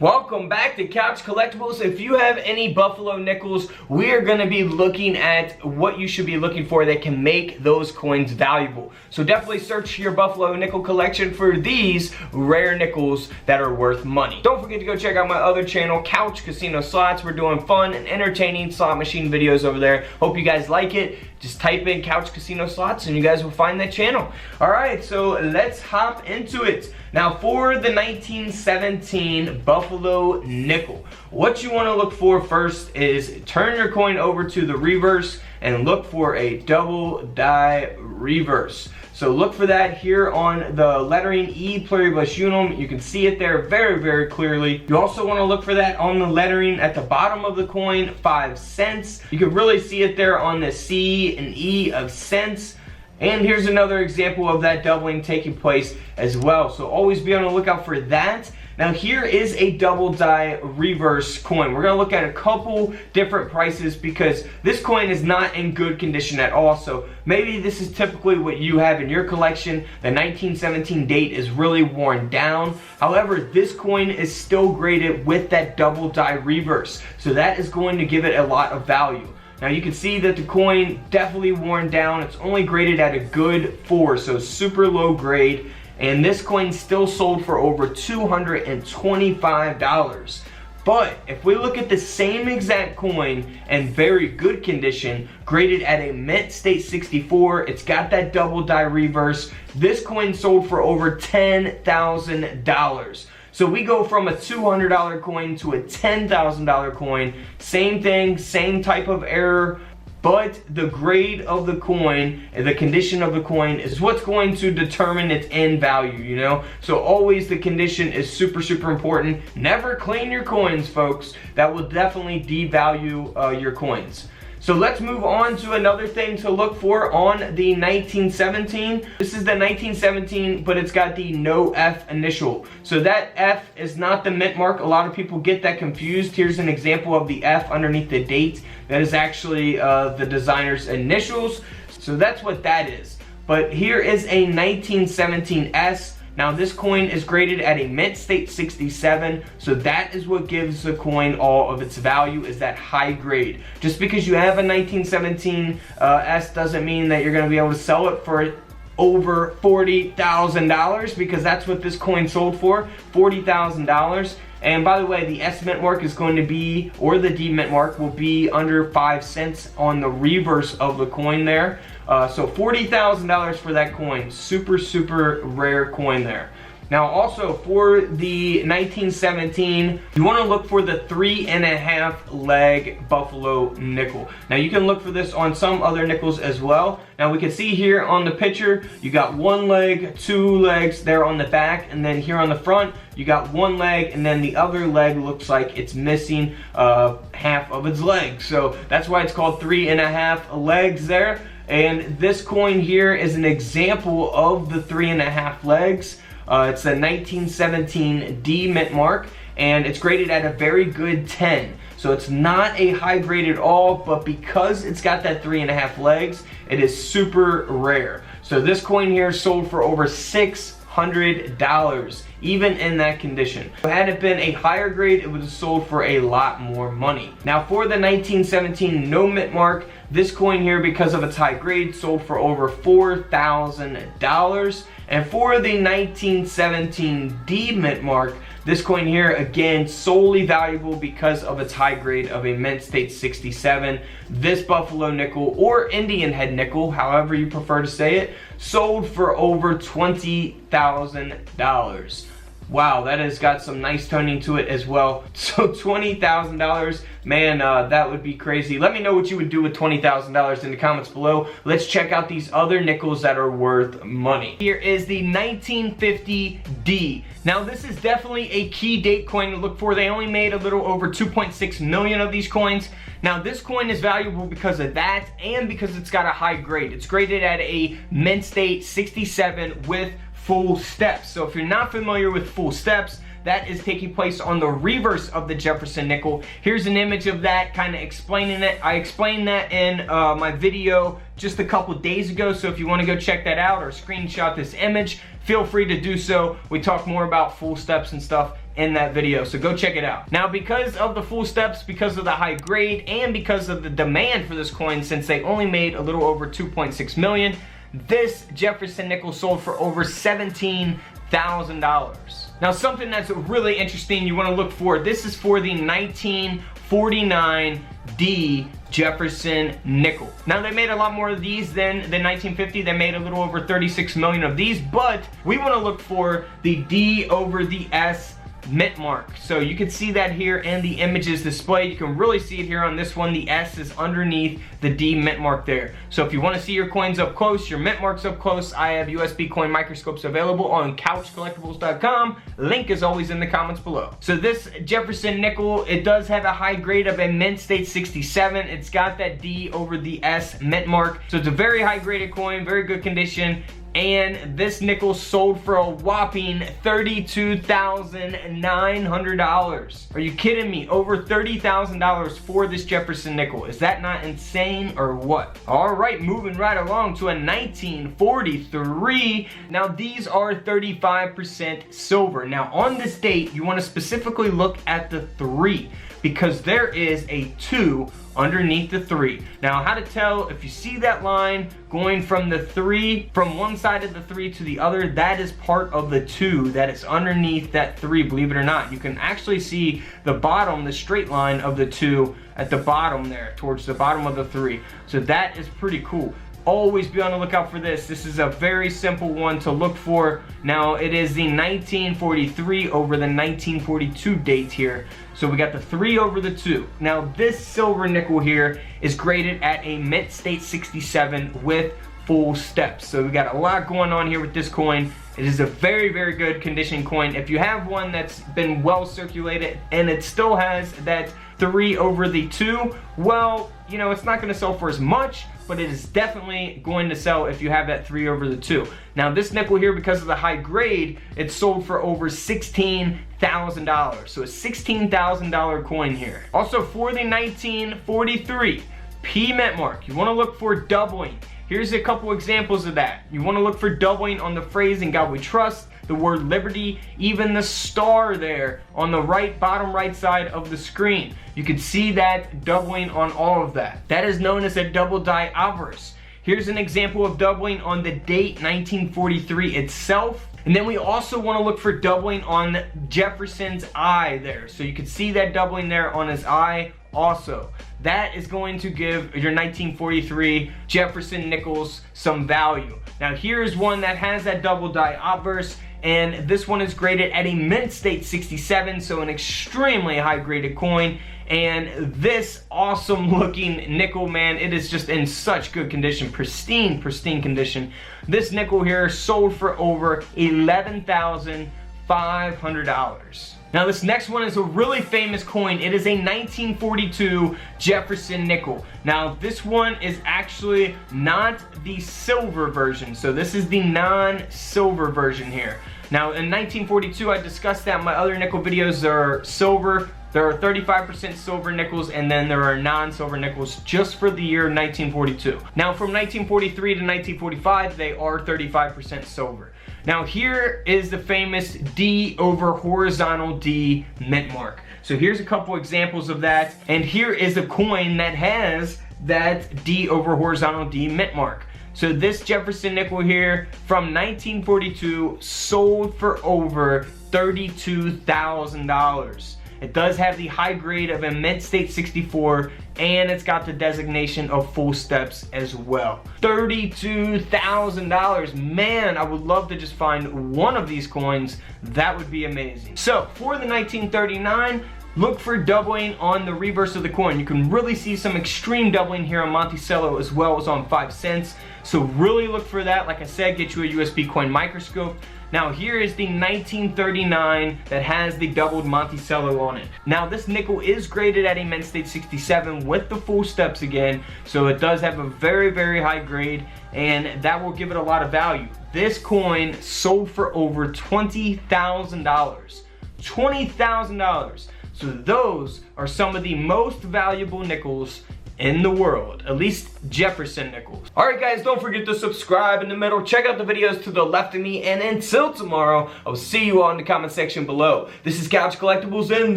Welcome back to Couch Collectibles. If you have any Buffalo nickels, we are going to be looking at what you should be looking for that can make those coins valuable. So definitely search your Buffalo nickel collection for these rare nickels that are worth money. Don't forget to go check out my other channel, Couch Casino Slots. We're doing fun and entertaining slot machine videos over there. Hope you guys like it. Just type in Couch Casino Slots and you guys will find that channel. Alright, so let's hop into it. Now for the 1917 Buffalo nickel, what you want to look for first is turn your coin over to the reverse and look for a double die reverse. So look for that here on the lettering E pluribus unum. You can see it there very, very clearly. You also want to look for that on the lettering at the bottom of the coin, 5 cents. You can really see it there on the C and E of cents. And here's another example of that doubling taking place as well. So always be on the lookout for that. Now here is a double die reverse coin. We're going to look at a couple different prices because this coin is not in good condition at all. So maybe this is typically what you have in your collection. The 1917 date is really worn down. However, this coin is still graded with that double die reverse. So that is going to give it a lot of value. Now you can see that the coin definitely worn down. It's only graded at a good 4, so super low grade. And this coin still sold for over $225. But if we look at the same exact coin in very good condition, graded at a mint state 64, it's got that double die reverse. This coin sold for over $10,000. So we go from a $200 coin to a $10,000 coin. Same thing, same type of error, but the grade of the coin and the condition of the coin is what's going to determine its end value, you know? So always the condition is super, super important. Never clean your coins, folks. That will definitely devalue your coins. So let's move on to another thing to look for on the 1917. This is the 1917, but it's got the no F initial. So that F is not the mint mark. A lot of people get that confused. Here's an example of the F underneath the date. That is actually the designer's initials. So that's what that is. But here is a 1917 S. Now this coin is graded at a mint state 67, so that is what gives the coin all of its value, is that high grade. Just because you have a 1917 S doesn't mean that you're going to be able to sell it for over $40,000, because that's what this coin sold for, $40,000. And by the way, the S mint mark is going to be, or the D mint mark will be under 5 cents on the reverse of the coin there. So $40,000 for that coin. Super, super rare coin there. Now also for the 1917, you want to look for the 3.5 leg Buffalo nickel. Now you can look for this on some other nickels as well. Now we can see here on the picture, you got 1 leg, 2 legs there on the back, and then here on the front, you got 1 leg, and then the other leg looks like it's missing half of its leg. So that's why it's called 3.5 legs there. And this coin here is an example of the 3.5 legs. It's a 1917 D mint mark, and it's graded at a very good 10. So it's not a high grade at all, but because it's got that 3.5 legs, it is super rare. So this coin here sold for over $600, even in that condition. Had it been a higher grade, it would have sold for a lot more money. Now for the 1917 no mint mark, this coin here, because of its high grade, sold for over $4,000. And for the 1917 D mint mark, this coin here, again, solely valuable because of its high grade of a mint state 67. This Buffalo nickel, or Indian head nickel, however you prefer to say it, sold for over $20,000. Wow, that has got some nice toning to it as well. So $20,000, man, that would be crazy. Let me know what you would do with $20,000 in the comments below. Let's check out these other nickels that are worth money. Here is the 1950 D. Now this is definitely a key date coin to look for. They only made a little over 2.6 million of these coins. Now this coin is valuable because of that and because it's got a high grade. It's graded at a mint state 67 with full steps. So if you're not familiar with full steps, that is taking place on the reverse of the Jefferson nickel. Here's an image of that, kind of explaining it. I explained that in my video just a couple days ago, so if you want to go check that out or screenshot this image, feel free to do so. We talk more about full steps and stuff in that video, so go check it out. Now, because of the full steps, because of the high grade, and because of the demand for this coin, since they only made a little over 2.6 million, this Jefferson Nickel sold for over $17,000. Now, something that's really interesting you want to look for, this is for the 1949 D Jefferson Nickel. Now, they made a lot more of these than the 1950. They made a little over 36 million of these, but we want to look for the D over the S mint mark. So you can see that here in the images displayed. You can really see it here on this one. The S is underneath the D mint mark there. So if you want to see your coins up close, your mint marks up close, I have USB coin microscopes available on couchcollectibles.com. Link is always in the comments below. So this Jefferson Nickel, it does have a high grade of a mint state 67. It's got that D over the S mint mark. So it's a very high graded coin, very good condition. And this nickel sold for a whopping $32,900. Are you kidding me? Over $30,000 for this Jefferson Nickel. Is that not insane or what? All right, moving right along to a 1943. Now, these are 35% silver. Now, on this date, you want to specifically look at the 3 because there is a 2 underneath the 3. Now, how to tell, if you see that line going from the 3, from one side of the 3 to the other, that is part of the 2 that is underneath that 3, believe it or not. You can actually see the bottom, the straight line of the 2 at the bottom there, towards the bottom of the 3. So that is pretty cool. Always be on the lookout for this. This is a very simple one to look for. Now, it is the 1943 over the 1942 date here. So we got the 3 over the 2. Now, this silver nickel here is graded at a mint state 67 with full steps. So we got a lot going on here with this coin. It is a very, very good condition coin. If you have one that's been well circulated and it still has that 3 over the 2, well, you know, it's not going to sell for as much, but it is definitely going to sell if you have that 3 over the 2. Now, this nickel here, because of the high grade, it sold for over $16,000. So a $16,000 coin here. Also, for the 1943 P mint mark, you want to look for doubling. Here's a couple examples of that. You want to look for doubling on the phrase "In God We Trust," the word liberty, even the star there on the right, bottom right side of the screen. You can see that doubling on all of that. That is known as a double die obverse. Here's an example of doubling on the date 1943 itself. And then we also want to look for doubling on Jefferson's eye there. So you can see that doubling there on his eye also. That is going to give your 1943 Jefferson Nickels some value. Now, here's one that has that double die obverse, and this one is graded at a mint state 67, so an extremely high graded coin. And this awesome looking nickel, man, it is just in such good condition, pristine condition. This nickel here sold for over $11,500. Now, this next one is a really famous coin. It is a 1942 Jefferson Nickel. Now, this one is actually not the silver version. So this is the non-silver version here. Now, in 1942, I discussed that in my other nickel videos. There are silver, there are 35% silver nickels, and then there are non-silver nickels just for the year 1942. Now, from 1943 to 1945, they are 35% silver. Now, here is the famous D over horizontal D mint mark. So here's a couple examples of that, and here is a coin that has that D over horizontal D mint mark. So this Jefferson Nickel here from 1942 sold for over $32,000. It does have the high grade of a mint state 64, and it's got the designation of full steps as well. $32,000. Man, I would love to just find one of these coins. That would be amazing. So for the 1939, look for doubling on the reverse of the coin. You can really see some extreme doubling here on Monticello as well as on 5 cents. So really look for that. Like I said, get you a USB coin microscope. Now, here is the 1939 that has the doubled Monticello on it. Now, this nickel is graded at a mint state 67 with the full steps again, so it does have a very, very high grade, and that will give it a lot of value. This coin sold for over $20,000. $20,000. So those are some of the most valuable nickels in the world, at least Jefferson nickels. Alright guys, don't forget to subscribe in the middle, check out the videos to the left of me, and until tomorrow, I will see you all in the comment section below. This is Couch Collectibles, and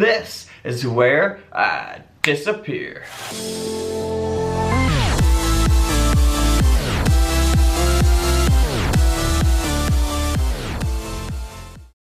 this is where I disappear.